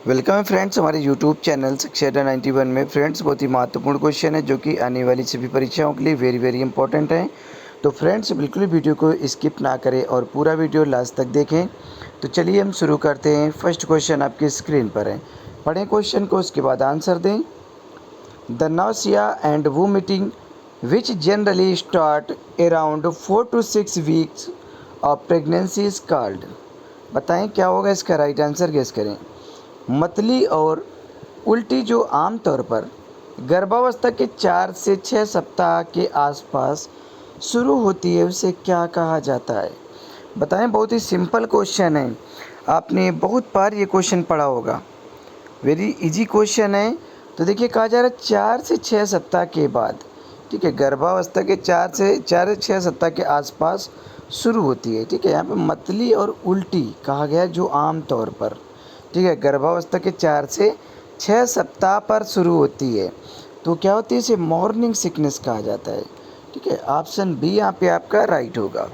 Welcome friends हमारे YouTube channel Saxena 91 में। Friends बहुत ही महत्वपूर्ण क्वेश्चन है जो कि आने वाली सभी परीक्षाओं के लिए वेरी इंपॉर्टेंट है। तो फ्रेंड्स बिल्कुल वीडियो को स्किप ना करें और पूरा वीडियो लास्ट तक देखें। तो चलिए हम शुरू करते हैं। फर्स्ट क्वेश्चन आपकी स्क्रीन पर है, पढ़ें क्वेश्चन को, उसके बाद आंसर दें। The nausea and vomiting which generally start around 4 to 6 weeks of pregnancy is called. बताएं क्या होगा इसका राइट आंसर, गेस करें। मतली और उल्टी जो आमतौर पर गर्भावस्था के 4 से 6 सप्ताह के आसपास शुरू होती है, उसे क्या कहा जाता है। बताएं। बहुत ही सिंपल क्वेश्चन है, आपने बहुत बार ये क्वेश्चन पढ़ा होगा, वेरी इजी क्वेश्चन है। तो देखिए कहा जा रहा है 4 से 6 सप्ताह के बाद, ठीक है, गर्भावस्था के 4 से 6 सप्ताह के आसपास शुरू होती है। ठीक है, यहाँ पे मतली और उल्टी कहा गया है जो आम तौर पर, ठीक है, गर्भावस्था के 4 से 6 सप्ताह पर शुरू होती है। तो क्या होती है, इसे मॉर्निंग सिकनेस कहा जाता है। ठीक है, ऑप्शन बी यहाँ पे आपका राइट होगा।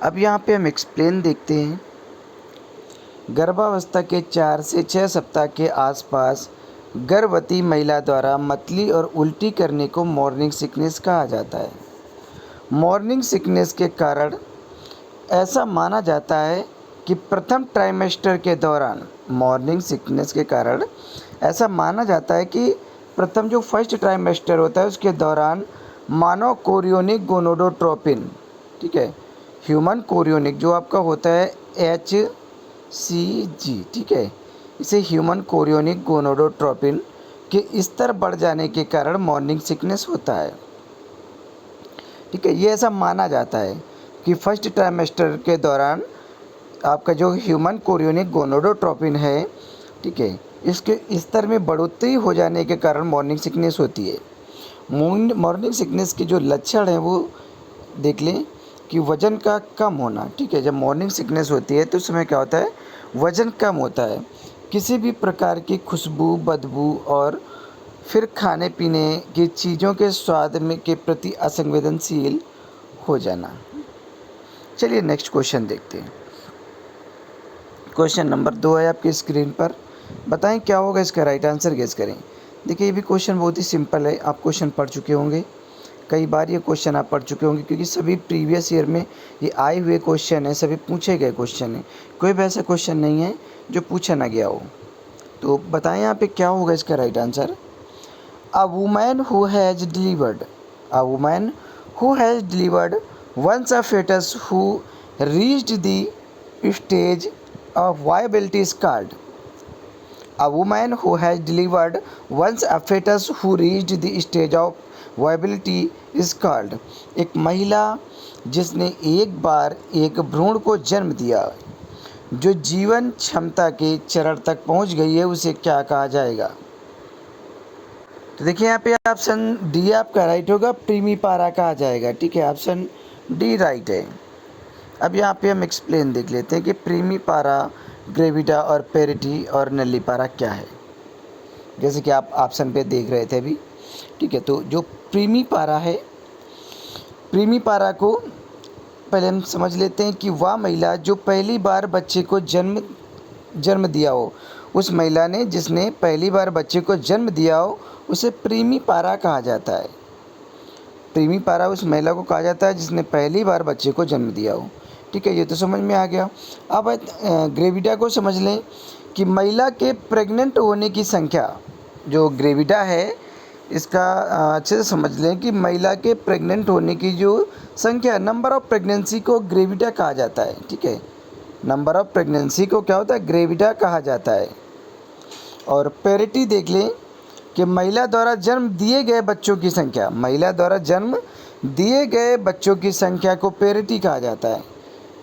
अब यहाँ पे हम एक्सप्लेन देखते हैं। गर्भावस्था के 4 से 6 सप्ताह के आसपास गर्भवती महिला द्वारा मतली और उल्टी करने को मॉर्निंग सिकनेस कहा जाता है। मॉर्निंग सिकनेस के कारण ऐसा माना जाता है कि प्रथम ट्राइमेस्टर के दौरान, मॉर्निंग सिकनेस के कारण ऐसा माना जाता है कि प्रथम जो फर्स्ट ट्राइमेस्टर होता है उसके दौरान मानव कोरियोनिक गोनोडोट्रोपिन, ठीक है, ह्यूमन कोरियोनिक जो आपका होता है HCG, ठीक है, इसे ह्यूमन कोरियोनिक गोनोडोट्रोपिन के स्तर बढ़ जाने के कारण मॉर्निंग सिकनेस होता है। ठीक है, ये ऐसा माना जाता है कि फर्स्ट ट्राइमेस्टर के दौरान आपका जो ह्यूमन कोरियोनिक गोनोडोट्रोपिन है, ठीक है, इसके स्तर में बढ़ोतरी हो जाने के कारण मॉर्निंग सिकनेस होती है। मॉर्निंग सिकनेस के जो लक्षण हैं वो देख लें कि वज़न का कम होना। ठीक है, जब मॉर्निंग सिकनेस होती है तो उस समय क्या होता है, वज़न कम होता है, किसी भी प्रकार की खुशबू, बदबू और फिर खाने पीने की चीज़ों के स्वाद में के प्रति असंवेदनशील हो जाना। चलिए नेक्स्ट क्वेश्चन देखते हैं। क्वेश्चन नंबर 2 है आपकी स्क्रीन पर। बताएं क्या होगा इसका राइट आंसर, गेस करें। देखिए ये भी क्वेश्चन बहुत ही सिंपल है, आप क्वेश्चन पढ़ चुके होंगे, कई बार ये क्वेश्चन आप पढ़ चुके होंगे क्योंकि सभी प्रीवियस ईयर में ये आए हुए क्वेश्चन हैं, सभी पूछे गए क्वेश्चन हैं, कोई भी ऐसा क्वेश्चन नहीं है जो पूछा ना गया हो। तो बताएं यहाँ पे क्या होगा इसका right answer. A woman who has delivered, a woman who has delivered once a fetus who reached the stage of viability is called. A woman who has delivered once a fetus who reached the stage of viability is called. एक महिला जिसने एक बार एक भ्रूण को जन्म दिया जो जीवन क्षमता के चरण तक पहुंच गई है, उसे क्या कहा जाएगा। तो देखिए यहाँ पे ऑप्शन डी आपका राइट होगा, प्रीमीपारा कहा जाएगा। ठीक है, ऑप्शन डी राइट है। अब यहाँ पे हम एक्सप्लेन देख लेते हैं कि प्रीमीपारा, ग्रेविडा और पेरिटी और नल्लीपारा क्या है, जैसे कि आप ऑप्शन पे देख रहे थे अभी। ठीक है, तो जो प्रीमीपारा है, प्रीमीपारा को पहले हम समझ लेते हैं कि वह महिला जो पहली बार बच्चे को जन्म दिया हो, उस महिला ने जिसने पहली बार बच्चे को जन्म दिया हो उसे प्रीमीपारा कहा जाता है। प्रीमीपारा उस महिला को कहा जाता है जिसने पहली बार बच्चे को जन्म दिया हो। ठीक है, ये तो समझ में आ गया। अब ग्रेविडा को समझ लें कि महिला के प्रेग्नेंट होने की संख्या, जो ग्रेविडा है इसका अच्छे से समझ लें कि महिला के प्रेग्नेंट होने की जो संख्या, नंबर ऑफ प्रेगनेंसी को ग्रेविडा कहा जाता है। ठीक है, नंबर ऑफ प्रेगनेंसी को क्या होता है, ग्रेविडा कहा जाता है। और पेरिटी देख लें कि महिला द्वारा जन्म दिए गए बच्चों की संख्या, महिला द्वारा जन्म दिए गए बच्चों की संख्या को पेरिटी कहा जाता है।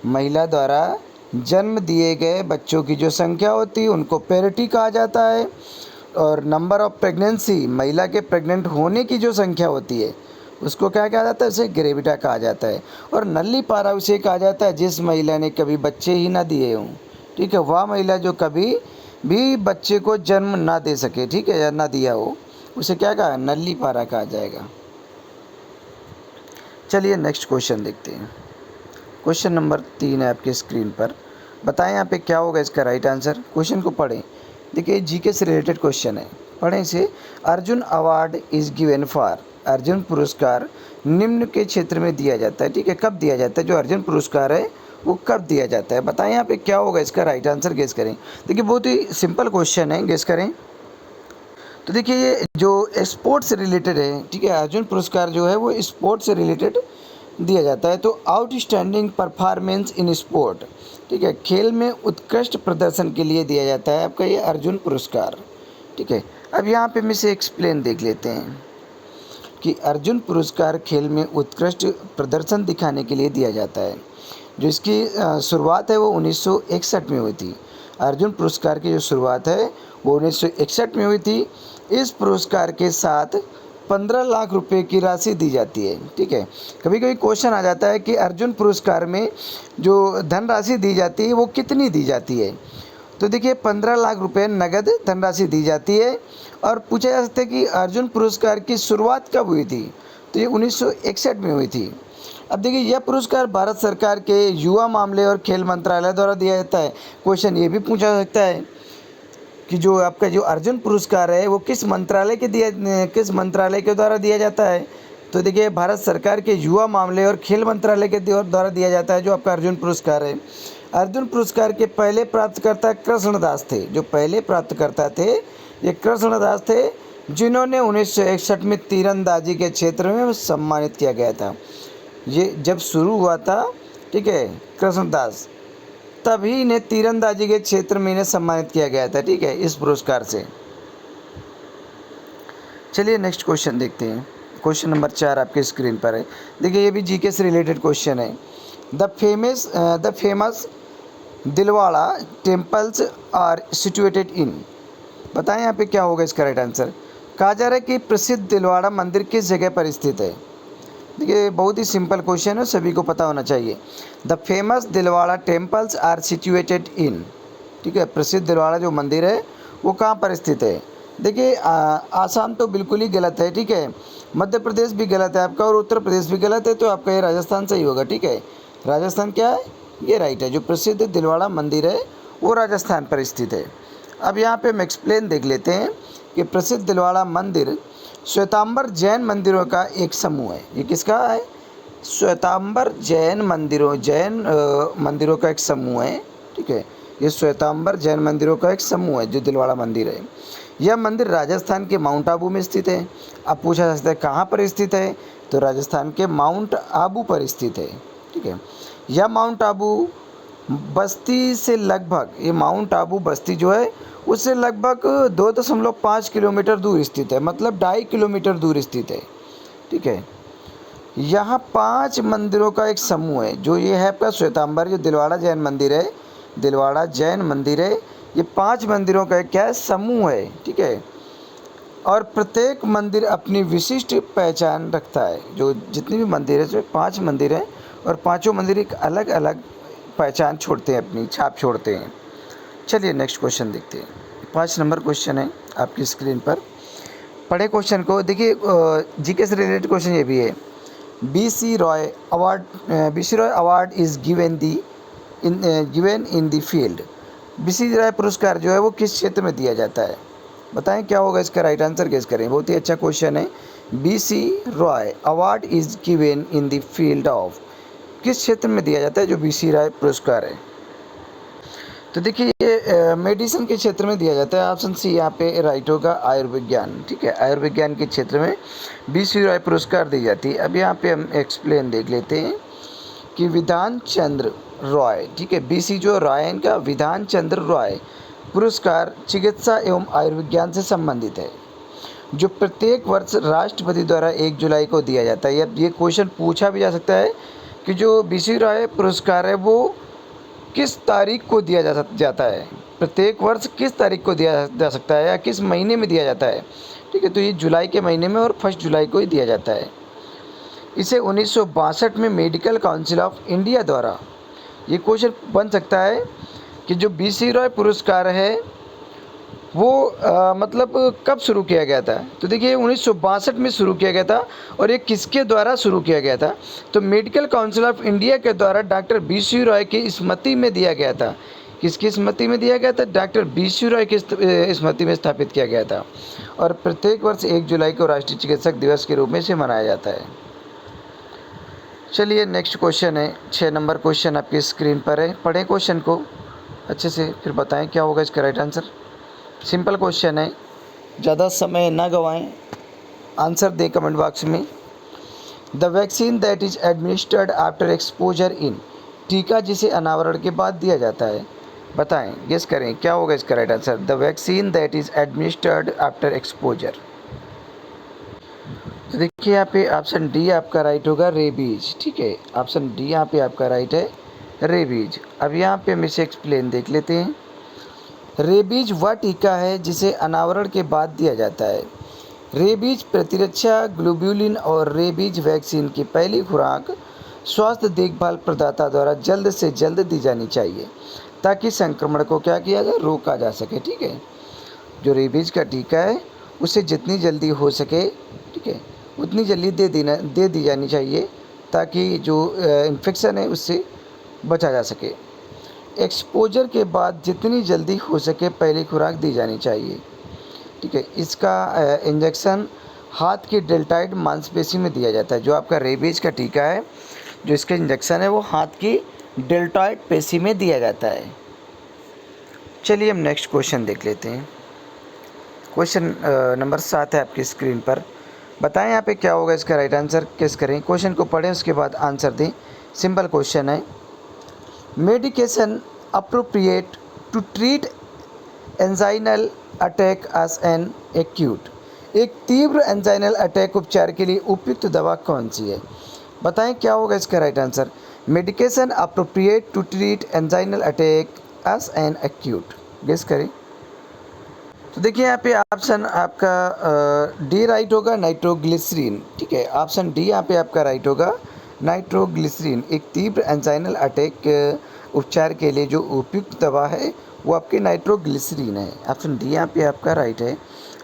महिला द्वारा जन्म दिए गए बच्चों की जो संख्या होती है उनको पेरिटी कहा जाता है। और नंबर ऑफ प्रेगनेंसी, महिला के प्रेग्नेंट होने की जो संख्या होती है उसको क्या कहा जाता है, उसे ग्रेविडा कहा जाता है। और नल्लीपारा उसे कहा जाता है जिस महिला ने कभी बच्चे ही ना दिए हों। ठीक है, वह महिला जो कभी भी बच्चे को जन्म ना दे सके, ठीक है, या ना दिया हो, उसे क्या कहा, नल्लीपारा कहा जाएगा। चलिए नेक्स्ट क्वेश्चन देखते हैं। क्वेश्चन नंबर 3 है आपके स्क्रीन पर। बताएं यहाँ पे क्या होगा इसका राइट आंसर। क्वेश्चन को पढ़ें। देखिए जीके से रिलेटेड क्वेश्चन है, पढ़ें इसे। Arjun award is given for, Arjun पुरस्कार निम्न के क्षेत्र में दिया जाता है, ठीक है। कब दिया जाता है, जो अर्जुन पुरस्कार है वो कब दिया जाता है, बताएं यहाँ पे क्या होगा इसका राइट आंसर, गेस करें। देखिए बहुत ही सिंपल क्वेश्चन है, गेस करें। तो देखिए ये जो स्पोर्ट्स से रिलेटेड है, ठीक है, अर्जुन पुरस्कार जो है वो स्पोर्ट्स से रिलेटेड दिया जाता है। तो आउटस्टैंडिंग परफॉर्मेंस इन स्पोर्ट, ठीक है, खेल में उत्कृष्ट प्रदर्शन के लिए दिया जाता है आपका ये अर्जुन पुरस्कार, ठीक है। अब यहाँ पे हम इसे एक्सप्लेन देख लेते हैं कि अर्जुन पुरस्कार खेल में उत्कृष्ट प्रदर्शन दिखाने के लिए दिया जाता है। जो इसकी शुरुआत है वो 1961 में हुई थी। अर्जुन पुरस्कार की जो शुरुआत है वो 1961 में हुई थी। इस पुरस्कार के साथ 15 लाख रुपए की राशि दी जाती है, ठीक है। कभी कभी क्वेश्चन आ जाता है कि अर्जुन पुरस्कार में जो धनराशि दी जाती है वो कितनी दी जाती है। तो देखिए 15 लाख रुपए नगद धनराशि दी जाती है। और पूछा जा सकता है कि अर्जुन पुरस्कार की शुरुआत कब हुई थी, तो ये 1961 में हुई थी। अब देखिए यह पुरस्कार भारत सरकार के युवा मामले और खेल मंत्रालय द्वारा दिया जाता है। क्वेश्चन ये भी पूछा जा सकता है कि जो आपका जो अर्जुन पुरस्कार है वो किस मंत्रालय के द्वारा दिया जाता है। तो देखिए भारत सरकार के युवा मामले और खेल मंत्रालय के द्वारा दिया जाता है जो आपका अर्जुन पुरस्कार है। अर्जुन पुरस्कार के पहले प्राप्तकर्ता कृष्णदास थे। जो पहले प्राप्तकर्ता थे ये कृष्णदास थे, जिन्होंने 1961 में तीरंदाजी के क्षेत्र में सम्मानित किया गया था। ये जब शुरू हुआ था, ठीक है, कृष्णदास, तभी इन्हें तीरंदाजी के क्षेत्र में इन्हें सम्मानित किया गया था, ठीक है, इस पुरस्कार से। चलिए नेक्स्ट क्वेश्चन देखते हैं। क्वेश्चन नंबर 4 आपके स्क्रीन पर है। देखिए ये भी जीके से रिलेटेड क्वेश्चन है। The famous Dilwara temples are situated in, बताएं यहाँ पे क्या होगा इसका राइट आंसर। कहा जा रहा है कि प्रसिद्ध दिलवाड़ा मंदिर किस जगह पर स्थित है। देखिए बहुत ही सिंपल क्वेश्चन है, सभी को पता होना चाहिए। The famous Dilwara temples are situated in, ठीक है, प्रसिद्ध दिलवाड़ा जो मंदिर है वो कहाँ पर स्थित है। देखिए आसाम तो बिल्कुल ही गलत है, ठीक है, मध्य प्रदेश भी गलत है आपका, और उत्तर प्रदेश भी गलत है। तो आपका ये राजस्थान सही होगा, ठीक है। राजस्थान क्या है, ये राइट है। जो प्रसिद्ध दिलवाड़ा मंदिर है वो राजस्थान पर स्थित है। अब यहाँ पे हम एक्सप्लेन देख लेते हैं कि प्रसिद्ध दिलवाड़ा मंदिर श्वेतांबर जैन मंदिरों का एक समूह है। ये किसका है, श्वेतांबर जैन मंदिरों का एक समूह है, ठीक है। ये श्वेतांबर जैन मंदिरों का एक समूह है जो दिलवाड़ा मंदिर है। यह मंदिर राजस्थान के माउंट आबू में स्थित है। अब पूछा जा सकता है कहाँ पर स्थित है, तो राजस्थान के माउंट आबू पर स्थित है, ठीक है। यह माउंट आबू बस्ती से लगभग, ये माउंट आबू बस्ती जो है उससे लगभग 2.5 किलोमीटर दूर स्थित है, मतलब 2.5 किलोमीटर दूर स्थित है, ठीक है। यहाँ 5 मंदिरों का एक समूह है। जो ये है आपका श्वेतांबर, जो दिलवाड़ा जैन मंदिर है, दिलवाड़ा जैन मंदिर है, ये 5 मंदिरों का एक क्या है, समूह है, ठीक है। और प्रत्येक मंदिर अपनी विशिष्ट पहचान रखता है। जो जितने भी मंदिर है उसमें 5 मंदिर हैं और पाँचों मंदिर एक अलग अलग पहचान छोड़ते हैं, अपनी छाप छोड़ते हैं। चलिए नेक्स्ट क्वेश्चन देखते हैं। 5 नंबर क्वेश्चन है आपकी स्क्रीन पर, पढ़े क्वेश्चन को। देखिए जीके से रिलेटेड क्वेश्चन ये भी है। BC Roy award is given in the field. BC Roy पुरस्कार जो है वो किस क्षेत्र में दिया जाता है, बताएं क्या होगा इसका राइट आंसर, गेस करें। बहुत ही अच्छा क्वेश्चन है। BC Roy award is given in the field of, किस क्षेत्र में दिया जाता है जो बीसी रॉय पुरस्कार है। तो देखिए ये मेडिसिन के क्षेत्र में दिया जाता है। ऑप्शन सी यहाँ पे राइट होगा, आयुर्विज्ञान, ठीक है। आयुर्विज्ञान के क्षेत्र में बीसी रॉय पुरस्कार दी जाती है। अब यहाँ पे हम एक्सप्लेन देख लेते हैं कि विधान चंद्र रॉय, ठीक है, बीसी जो रॉय है इनका विधान चंद्र रॉय पुरस्कार चिकित्सा एवं आयुर्विज्ञान से संबंधित है, जो प्रत्येक वर्ष राष्ट्रपति द्वारा 1 जुलाई को दिया जाता है। ये क्वेश्चन पूछा भी जा सकता है कि जो बीसी रॉय पुरस्कार है वो किस तारीख को दिया जाता है, प्रत्येक वर्ष किस तारीख को दिया जा सकता है या किस महीने में दिया जाता है, ठीक है। तो ये जुलाई के महीने में और 1 जुलाई को ही दिया जाता है। इसे 1962 में मेडिकल काउंसिल ऑफ इंडिया द्वारा, ये क्वेश्चन बन सकता है कि जो बीसी रॉय पुरस्कार है वो मतलब कब शुरू किया गया था? तो देखिए 1962 में शुरू किया गया था। और ये किसके द्वारा शुरू किया गया था? तो मेडिकल काउंसिल ऑफ इंडिया के द्वारा डॉक्टर बीसी रॉय की स्मृति में दिया गया था। किसकी स्मृति में दिया गया था? डॉक्टर बीसी रॉय की स्मृति में स्थापित किया गया था। और प्रत्येक वर्ष 1 जुलाई को राष्ट्रीय चिकित्सक दिवस के रूप में इसे मनाया जाता है। चलिए नेक्स्ट क्वेश्चन है, 6 नंबर क्वेश्चन आपकी स्क्रीन पर है। पढ़ें क्वेश्चन को अच्छे से, फिर बताएं क्या होगा इसका राइट आंसर। सिंपल क्वेश्चन है, ज़्यादा समय ना गवाएं, आंसर दें कमेंट बॉक्स में। The vaccine that is administered after exposure in, टीका जिसे अनावरण के बाद दिया जाता है, बताएं, गेस करें क्या होगा इसका right answer. The vaccine that is administered after exposure. तो देखिए यहाँ पे ऑप्शन डी आपका राइट होगा, रेबीज। ठीक है, ऑप्शन डी यहाँ पे आपका राइट है, रेबीज। अब यहाँ पे हम इसे एक्सप्लेन देख लेते हैं। रेबीज वह टीका है जिसे अनावरण के बाद दिया जाता है। रेबीज प्रतिरक्षा ग्लोब्यूलिन और रेबीज वैक्सीन की पहली खुराक स्वास्थ्य देखभाल प्रदाता द्वारा जल्द से जल्द दी जानी चाहिए ताकि संक्रमण को क्या किया जाए, रोका जा सके। ठीक है, जो रेबीज का टीका है उसे जितनी जल्दी हो सके, ठीक है, उतनी जल्दी दे दी जानी चाहिए ताकि जो इन्फेक्शन है उससे बचा जा सके। एक्सपोजर के बाद जितनी जल्दी हो सके पहली खुराक दी जानी चाहिए। ठीक है, इसका इंजेक्शन हाथ की डेल्टॉइड मांसपेशी में दिया जाता है। जो आपका रेबीज का टीका है, जो इसका इंजेक्शन है वो हाथ की डेल्टॉइड पेशी में दिया जाता है। चलिए हम नेक्स्ट क्वेश्चन देख लेते हैं। क्वेश्चन नंबर 7 है आपकी स्क्रीन पर। बताएं यहाँ पे क्या होगा इसका राइट आंसर, गेस करें। क्वेश्चन को पढ़ें उसके बाद आंसर दें। सिंपल क्वेश्चन है, medication appropriate to treat anginal attack as an acute, एक तीव्र एंजाइनल अटैक उपचार के लिए उपयुक्त दवा कौन सी है? बताएं क्या होगा इसका right answer. Medication appropriate to treat anginal attack as an acute, guess करें। तो देखिए यहाँ पे ऑप्शन आपका डी राइट होगा, नाइट्रोग्लिसरीन। ठीक है, ऑप्शन डी यहाँ पे आपका राइट होगा, नाइट्रोग्लिसरीन। एक तीव्र एंजाइनल अटैक उपचार के लिए जो उपयुक्त दवा है वो आपकी नाइट्रोग्लिसरीन है। ऑप्शन डी यहाँ पे आपका राइट है।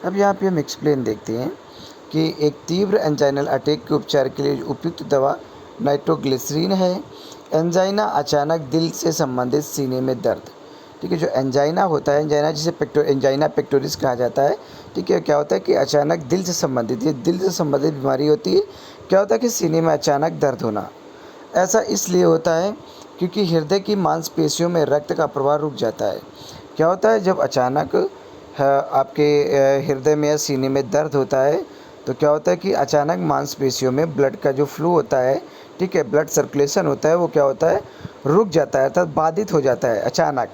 अब यहाँ पे हम एक्सप्लेन देखते हैं कि एक तीव्र एंजाइनल अटैक के उपचार के लिए उपयुक्त दवा नाइट्रोग्लिसरीन है। एंजाइना अचानक दिल से संबंधित सीने में दर्द। ठीक है, जो एंजाइना होता है, एंजाइना जिसे एंजाइना पेक्टोरिस कहा जाता है। ठीक है, क्या होता है कि अचानक दिल से संबंधित, ये दिल से संबंधित बीमारी होती है। क्या होता है कि सीने में अचानक दर्द होना। ऐसा इसलिए होता है क्योंकि हृदय की मांसपेशियों में रक्त का प्रवाह रुक जाता है। क्या होता है जब अचानक आपके हृदय में या सीने में दर्द होता है तो क्या होता है कि अचानक मांसपेशियों में ब्लड का जो फ्लो होता है, ठीक है, ब्लड सर्कुलेशन होता है, वो क्या होता है, रुक जाता है, अर्थात बाधित हो जाता है अचानक।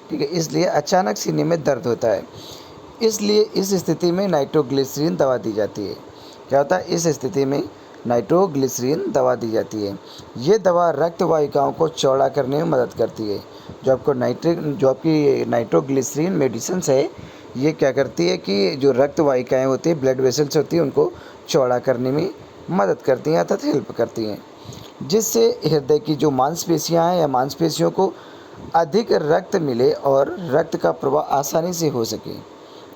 ठीक है, इसलिए अचानक सीने में दर्द होता है। इसलिए इस स्थिति में नाइट्रोग्लिसरीन दवा दी जाती है। क्या होता है, इस स्थिति में नाइट्रोग्लिसरीन दवा दी जाती है। ये दवा रक्त वाहिकाओं को चौड़ा करने में मदद करती है। जो आपकी नाइट्रोग्लिसरीन मेडिसिन्स है, ये क्या करती है कि जो रक्त वाहिकाएँ होती है, ब्लड वेसल्स होती है, उनको चौड़ा करने में मदद करती हैं, अर्थात हेल्प करती हैं, जिससे हृदय की जो मांसपेशियाँ हैं या मांसपेशियों को अधिक रक्त मिले और रक्त का प्रवाह आसानी से हो सके।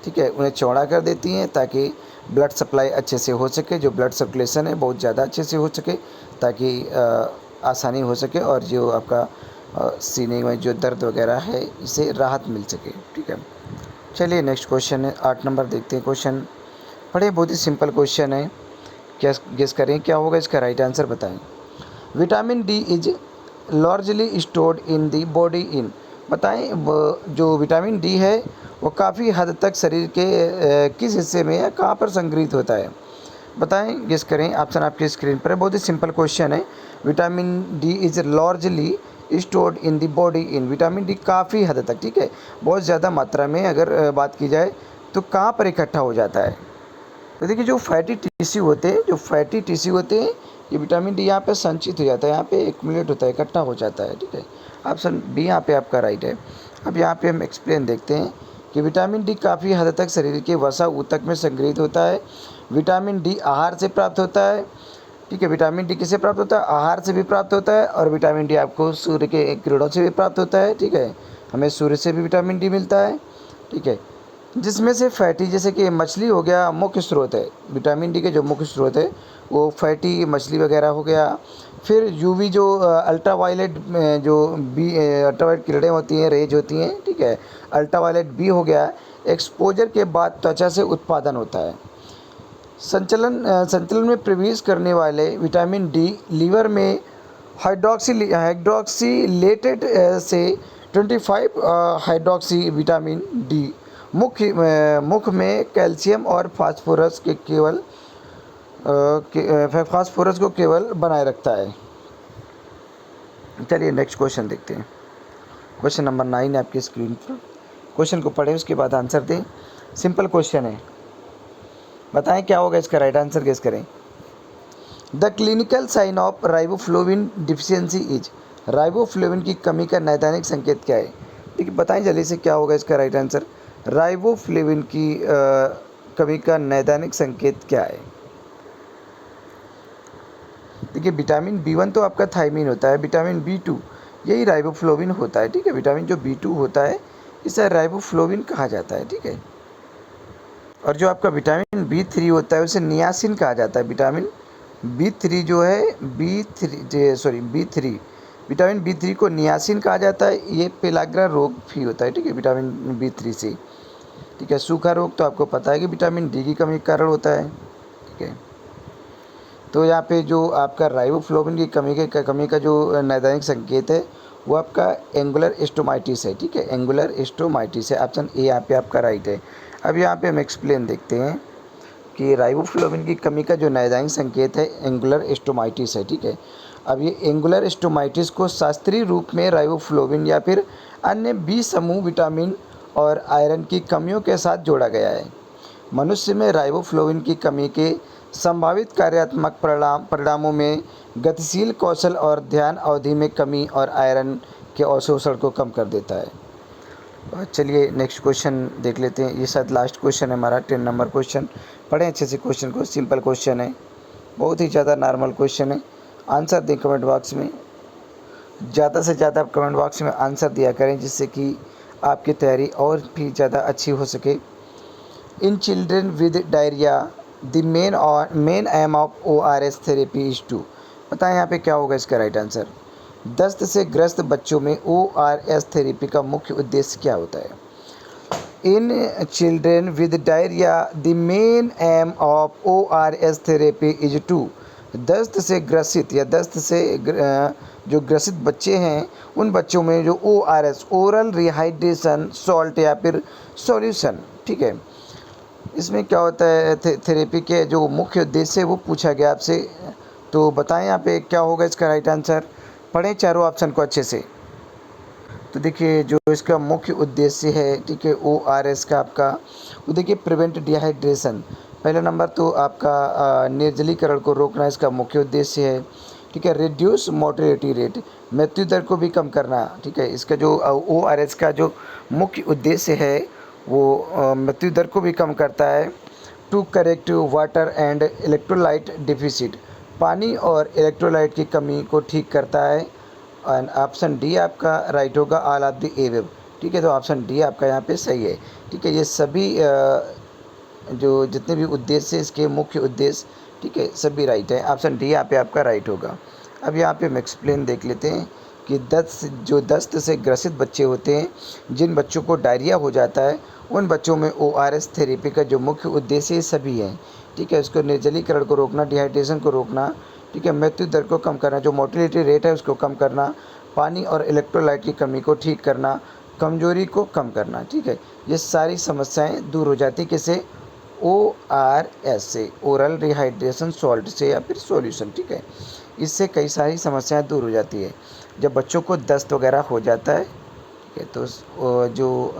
ठीक है, उन्हें चौड़ा कर देती हैं ताकि ब्लड सप्लाई अच्छे से हो सके, जो ब्लड सर्कुलेशन है बहुत ज़्यादा अच्छे से हो सके, ताकि आसानी हो सके और जो आपका सीने में जो दर्द वगैरह है इसे राहत मिल सके। ठीक है, चलिए नेक्स्ट क्वेश्चन है, 8 नंबर देखते हैं। क्वेश्चन बड़े बहुत ही सिंपल क्वेश्चन है, क्या गेस करें क्या होगा इसका राइट आंसर, बताएं। Vitamin D is largely stored in the body in, बताएं जो विटामिन डी है वो काफ़ी हद तक शरीर के किस हिस्से में या कहाँ पर संग्रहित होता है, बताएं, गेस करें। ऑप्शन आपकी स्क्रीन पर है, बहुत ही सिंपल क्वेश्चन है। Vitamin D is largely stored in the body in, vitamin D काफ़ी हद तक, ठीक है, बहुत ज़्यादा मात्रा में अगर बात की जाए तो कहाँ पर इकट्ठा हो जाता है। तो देखिए जो फैटी टिश्यू होते हैं, ये विटामिन डी यहाँ पे संचित हो जाता है, यहाँ पे एक्यूमुलेट होता है, इकट्ठा हो जाता है। ठीक है, ऑप्शन बी यहाँ पे आपका राइट है। अब यहाँ पे हम एक्सप्लेन देखते हैं कि विटामिन डी काफ़ी हद तक शरीर के वसा ऊतक में संग्रहित होता है। विटामिन डी आहार से प्राप्त होता है। ठीक है, विटामिन डी किससे प्राप्त होता है, आहार से भी प्राप्त होता है, और विटामिन डी आपको सूर्य के किरणों से भी प्राप्त होता है। ठीक है, हमें सूर्य से भी विटामिन डी मिलता है। ठीक है, जिसमें से फैटी, जैसे कि मछली हो गया मुख्य स्रोत है, विटामिन डी के जो मुख्य स्रोत है वो फैटी मछली वगैरह हो गया। फिर यूवी जो अल्ट्रावायलेट जो बी अल्ट्रावायलेट किरणें होती हैं, रेज होती हैं, ठीक है, अल्ट्रावायलेट बी हो गया, एक्सपोजर के बाद त्वचा से उत्पादन होता है। संचलन में प्रवेश करने वाले विटामिन डी लीवर में हाइड्रोक्सीलेटेड से 25 हाइड्रोक्सी विटामिन डी मुख में कैल्शियम और फास्फोरस को केवल बनाए रखता है। चलिए नेक्स्ट क्वेश्चन देखते हैं। क्वेश्चन नंबर 9 है आपकी स्क्रीन पर। क्वेश्चन को पढ़ें, उसके बाद आंसर दें। सिंपल क्वेश्चन है, बताएं क्या होगा इसका राइट आंसर, गेस करें। The clinical sign of riboflavin deficiency is, riboflavin की कमी का नैदानिक संकेत क्या है। देखिए बताएं जल्दी से क्या होगा इसका राइट आंसर। राइबोफ्लोविन की कमी का नैदानिक संकेत क्या है। देखिए विटामिन B1 तो आपका थायमीन होता है, विटामिन B2 यही राइबोफ्लोविन होता है, ठीक है। विटामिन जो B2 होता है इसे राइबोफ्लोविन कहा जाता है, ठीक है। और जो आपका विटामिन B3 होता है उसे नियासिन कहा जाता है। विटामिन B3 जो है B3 विटामिन B3 को नियासिन कहा जाता है। ये पेलाग्रा रोग भी होता है, ठीक है, विटामिन B3 से, ठीक है। सूखा रोग तो आपको पता है कि विटामिन डी की कमी के कारण होता है, ठीक है। तो यहाँ पे जो आपका राइबोफ्लोविन की कमी का जो नैदानिक संकेत है वो आपका एंगुलर स्टोमाइटिस है, ठीक है, एंगुलर स्टोमाइटिस है। ऑप्शन ए यहाँ पे आपका राइट है। अब यहाँ पे हम एक्सप्लेन देखते हैं कि राइबोफ्लोविन की कमी का जो नैदानिक संकेत है एंगुलर स्टोमाइटिस है, ठीक है। अब ये एंगुलर स्टोमाइटिस को शास्त्रीय रूप में राइबोफ्लोविन या फिर अन्य बी समूह विटामिन और आयरन की कमियों के साथ जोड़ा गया है। मनुष्य में राइबोफ्लोविन की कमी के संभावित कार्यात्मक परिणामों में गतिशील कौशल और ध्यान अवधि में कमी और आयरन के अवशोषण को कम कर देता है। चलिए नेक्स्ट क्वेश्चन देख लेते हैं। ये शायद लास्ट क्वेश्चन है हमारा, 10 नंबर क्वेश्चन। पढ़ें अच्छे से क्वेश्चन को, सिंपल क्वेश्चन है, बहुत ही ज़्यादा नॉर्मल क्वेश्चन है। आंसर दें कमेंट बॉक्स में, ज़्यादा से ज़्यादा आप कमेंट बॉक्स में आंसर दिया करें जिससे कि आपकी तैयारी और भी ज़्यादा अच्छी हो सके। In children with diarrhoea the main aim of ORS therapy is to, बताएं यहाँ पे क्या होगा इसका राइट आंसर। दस्त से ग्रस्त बच्चों में ORS थेरेपी का मुख्य उद्देश्य क्या होता है। In children with diarrhoea the main aim of ORS therapy is to, दस्त से ग्रसित या दस्त से जो ग्रसित बच्चे हैं उन बच्चों में जो ORS ओरल रिहाइड्रेशन सॉल्ट या फिर सॉल्यूशन, ठीक है, इसमें क्या होता है थेरेपी के जो मुख्य उद्देश्य है वो पूछा गया आपसे। तो बताएं यहाँ पे क्या होगा इसका राइट आंसर। पढ़ें चारों ऑप्शन को अच्छे से। तो देखिए जो इसका मुख्य उद्देश्य है, ठीक है, ORS का आपका, वो देखिए प्रिवेंट डिहाइड्रेशन, पहला नंबर तो आपका निर्जलीकरण को रोकना इसका मुख्य उद्देश्य है, ठीक है। रिड्यूस मोर्टेलिटी रेट, मृत्यु दर को भी कम करना, ठीक है। इसका जो ORS का जो मुख्य उद्देश्य है वो मृत्यु दर को भी कम करता है। To correct water and electrolyte deficit, पानी और इलेक्ट्रोलाइट की कमी को ठीक करता है। एंड ऑप्शन डी आपका राइट होगा, ऑल ऑफ द एबव, ठीक है। तो ऑप्शन डी आपका यहाँ पे सही है, ठीक है। ये सभी जो जितने भी उद्देश्य है इसके मुख्य उद्देश्य, ठीक है, सभी राइट है। ऑप्शन डी यहाँ पे आपका राइट होगा। अब यहाँ पे हम एक्सप्लेन देख लेते हैं कि दस्त से ग्रसित बच्चे होते हैं, जिन बच्चों को डायरिया हो जाता है उन बच्चों में ORS थेरेपी का जो मुख्य उद्देश्य ये सभी हैं, ठीक है। उसको निर्जलीकरण को रोकना, डिहाइड्रेशन को रोकना, ठीक है, मृत्यु दर को कम करना, जो मोर्टेलिटी रेट है उसको कम करना, पानी और इलेक्ट्रोलाइट की कमी को ठीक करना, कमजोरी को कम करना, ठीक है। ये सारी समस्याएं दूर हो जाती किसे, ORS से, ओरल रिहाइड्रेशन सॉल्ट से या फिर सॉल्यूशन, ठीक है। इससे कई सारी समस्याएं दूर हो जाती है जब बच्चों को दस्त वगैरह हो जाता है, ठीक है। तो जो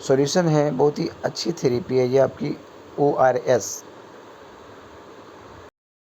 सॉल्यूशन है बहुत ही अच्छी थेरेपी है ये आपकी ORS।